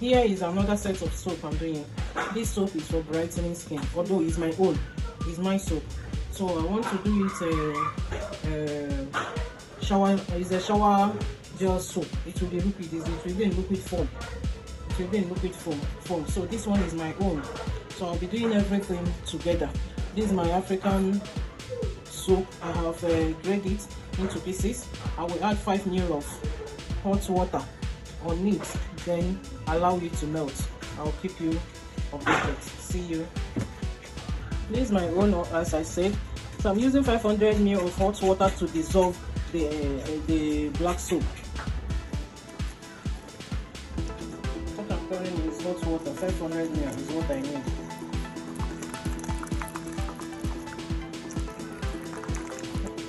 Here is another set of soap I'm doing. This soap is for brightening skin, although it's my own, it's my soap. So I want to do it shower. It's a shower gel soap. It will be liquid. It will be in liquid form. It will be in liquid form. So this one is my own. So I'll be doing everything together. This is my African soap. I have grated it into pieces. I will add 5 ml of hot water on it, then allow it to melt. I'll keep you updated. See you. This is my own, as I said. So I'm using 500 ml of hot water to dissolve the black soap. What I'm pouring is hot water. 500 ml is what I need.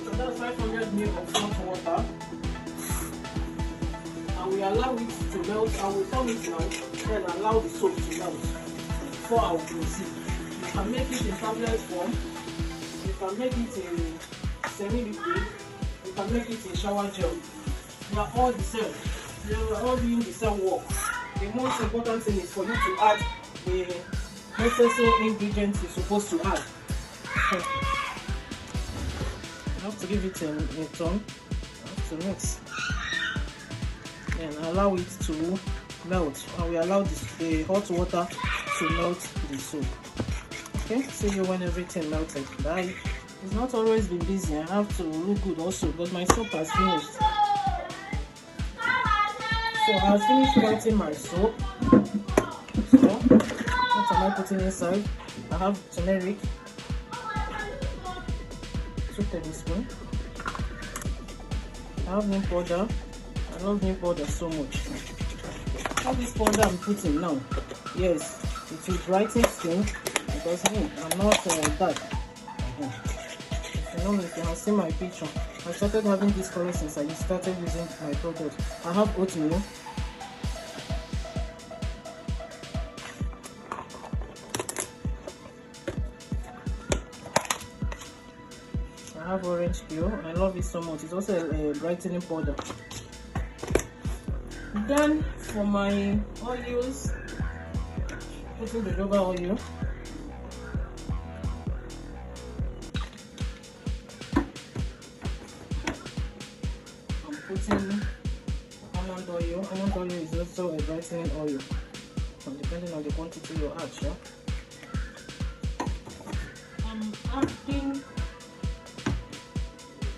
So that's 500 ml of hot water. I will allow it to melt. I will turn it now, then allow the soap to melt before I will proceed. You can make it in tablet form, you can make it in semi-liquid, you can make it in shower gel. They are all the same. They are all doing the same work. The most important thing is for you to add the necessary ingredients you're supposed to add. I have to give it a turn. I have to mix. And allow it to melt. And we allow the hot water to melt the soap. Okay, see you when everything melted. Bye. It's not always been busy. I have to look good also because my soap has finished. So I have finished melting my soap. So what am I putting inside? I have turmeric, 2 tablespoons. I have neem powder. I love neem powder so much. All this powder I'm putting now, yes, it will brighten skin because me, I'm not dark. You know me, if you have seen my picture, I started having this color since I started using my product. I have oatmeal. I have orange peel. I love it so much. It's also a brightening powder. Then for my oils, putting the jojoba oil. I'm putting almond oil. Almond oil is also a brightening oil, depending on the quantity you add. Yeah? I'm adding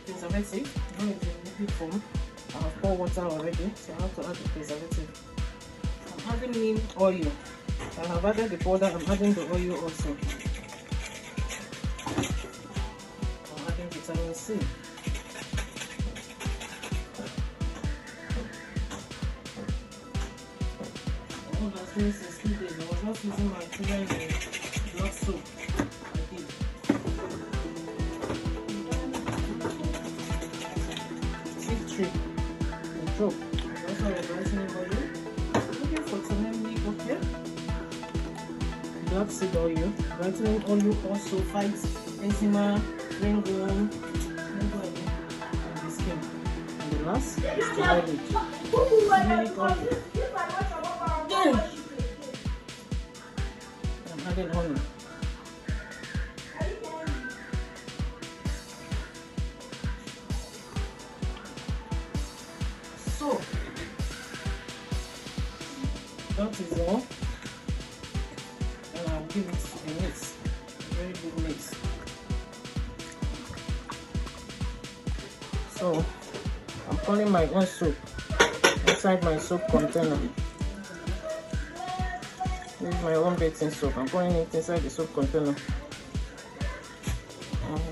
preservative. When it's in liquid form, I have poured water already, so I have to add the preservative. I'm adding neem oil. I have added the powder, I'm adding the oil also. I'm adding vitamin C. All that's been since 2 days. I was not using my children's black soap. I did. Tea tree. Drop. Also a brightening oil. Looking for turmeric, okay? Black seed oil. Brightening oil also fights eczema, ringworm, in the skin. And the last is turmeric. Turmeric oil. I'm adding honey. So that is all, and I'll give it a mix, a very good mix. So I'm pouring my own soap inside my soap container. This is my own bathing soap. I'm pouring it inside the soap container.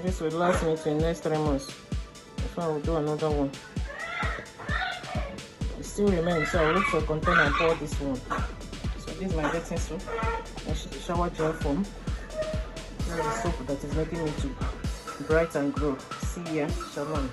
This will last me to the next 3 months. If I will do another one. Still remains, so I'll look for a container and pour this one. So this is my bathing soap, shower gel form. This is the soap that is making me to bright and grow. See ya, shalom.